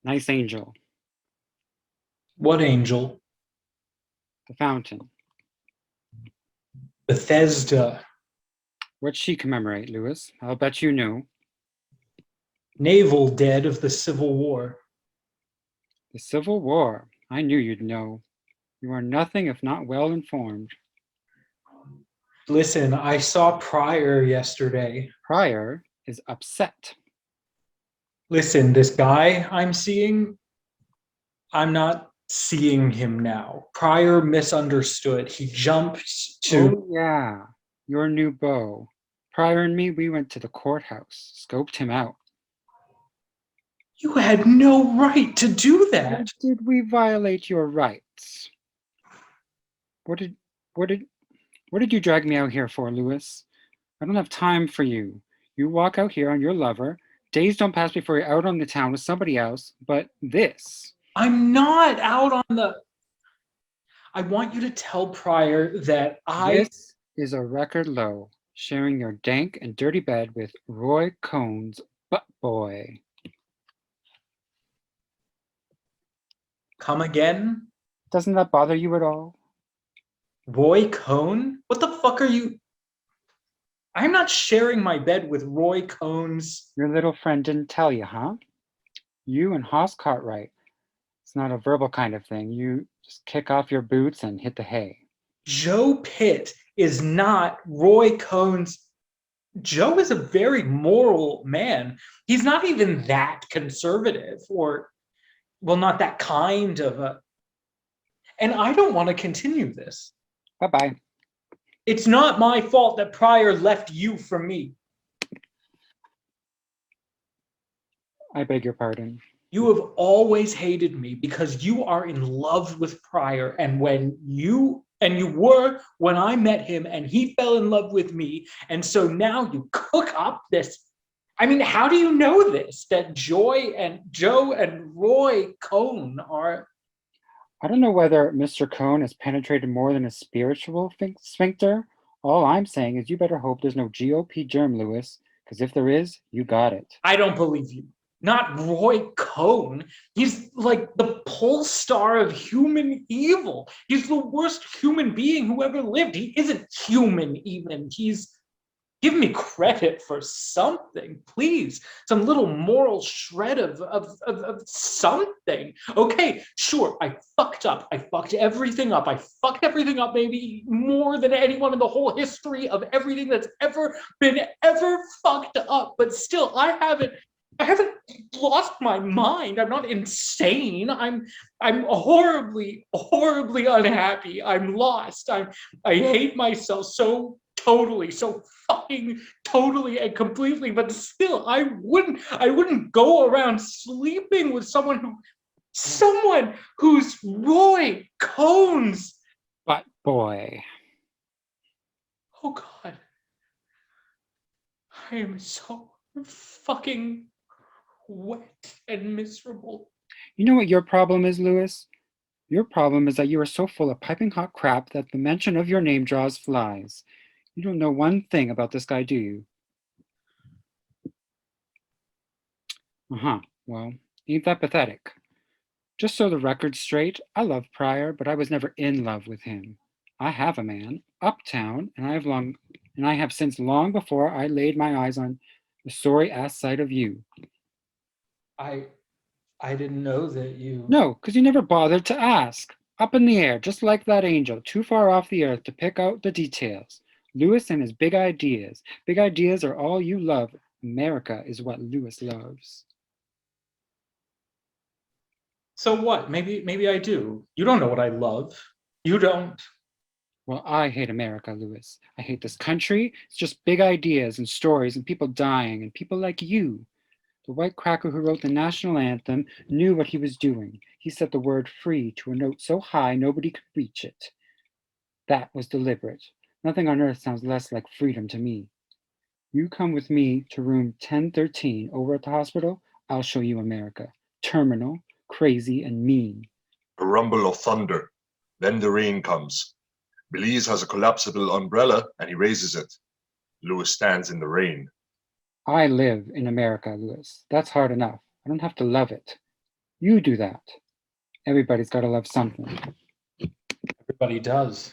Nice angel. What angel? The fountain. Bethesda. What'd she commemorate, Lewis? I'll bet you knew. Naval dead of the Civil War. The Civil War. I knew you'd know. You are nothing if not well informed. Listen, I saw Pryor yesterday. Pryor is upset. Listen, this guy I'm seeing, I'm not seeing him now. Pryor misunderstood. He jumped to. Oh, yeah. Your new beau. Pryor and me, we went to the courthouse, scoped him out. You had no right to do Or that. did we violate your rights? What did, what did, what did you drag me out here for, Lewis? I don't have time for you. You walk out here on your lover. Days don't pass before you're out on the town with somebody else, but this. I'm not out on the. I want you to tell Pryor that I. This is a record low, sharing your dank and dirty bed with Roy Cohn's butt boy. Come again? Doesn't that bother you at all? Roy Cohn? What the fuck are you? I'm not sharing my bed with Roy Cohn's. Your little friend didn't tell you, huh? You and Hoss Cartwright. It's not a verbal kind of thing. You just kick off your boots and hit the hay. Joe Pitt is not Roy Cohn's. Joe is a very moral man. He's not even that conservative or, well, not that kind of a. And I don't want to continue this. Bye bye. It's not my fault that Pryor left you for me. I beg your pardon. You have always hated me because you are in love with Pryor. And you were when I met him and he fell in love with me. And so now you cook up this. I mean, how do you know this? That Joe and Roy Cohn are. I don't know whether Mr. Cohn has penetrated more than a spiritual sphincter. All I'm saying is you better hope there's no GOP germ, Lewis, because if there is, you got it. I don't believe you. Not Roy Cohn. He's like the pole star of human evil. He's the worst human being who ever lived. He isn't human, even. He's. Give me credit for something, please. Some little moral shred of something. Okay, sure, I fucked up. I fucked everything up. I fucked everything up maybe more than anyone in the whole history of everything that's ever been ever fucked up. But still, I haven't lost my mind. I'm not insane. I'm horribly, horribly unhappy. I'm lost. I hate myself so totally, so fucking totally and completely. But still, I wouldn't go around sleeping with someone who's Roy Cohn's. But boy. Oh God. I am so fucking wet and miserable. You know what your problem is, Lewis? Your problem is that you are so full of piping hot crap that the mention of your name draws flies. You don't know one thing about this guy, do you? Uh-huh. Well, ain't that pathetic? Just so the record's straight, I love Pryor, but I was never in love with him. I have a man, uptown, and I have since long before I laid my eyes on the sorry ass sight of you. I I didn't know that you. No, 'cause you never bothered to ask. Up in the air, just like that angel, too far off the earth to pick out the details. Lewis and his big ideas. Big ideas are all you love. America is what Lewis loves. So what? Maybe I do. You don't know what I love. You don't. Well, I hate America, Lewis. I hate this country. It's just big ideas and stories and people dying and people like you. The white cracker who wrote the national anthem knew what he was doing. He set the word free to a note so high nobody could reach it. That was deliberate. Nothing on earth sounds less like freedom to me. You come with me to room 1013 over at the hospital, I'll show you America. Terminal, crazy, and mean. A rumble of thunder. Then the rain comes. Belize has a collapsible umbrella and he raises it. Lewis stands in the rain. I live in America, Lewis. That's hard enough. I don't have to love it. You do that. Everybody's got to love something. Everybody does.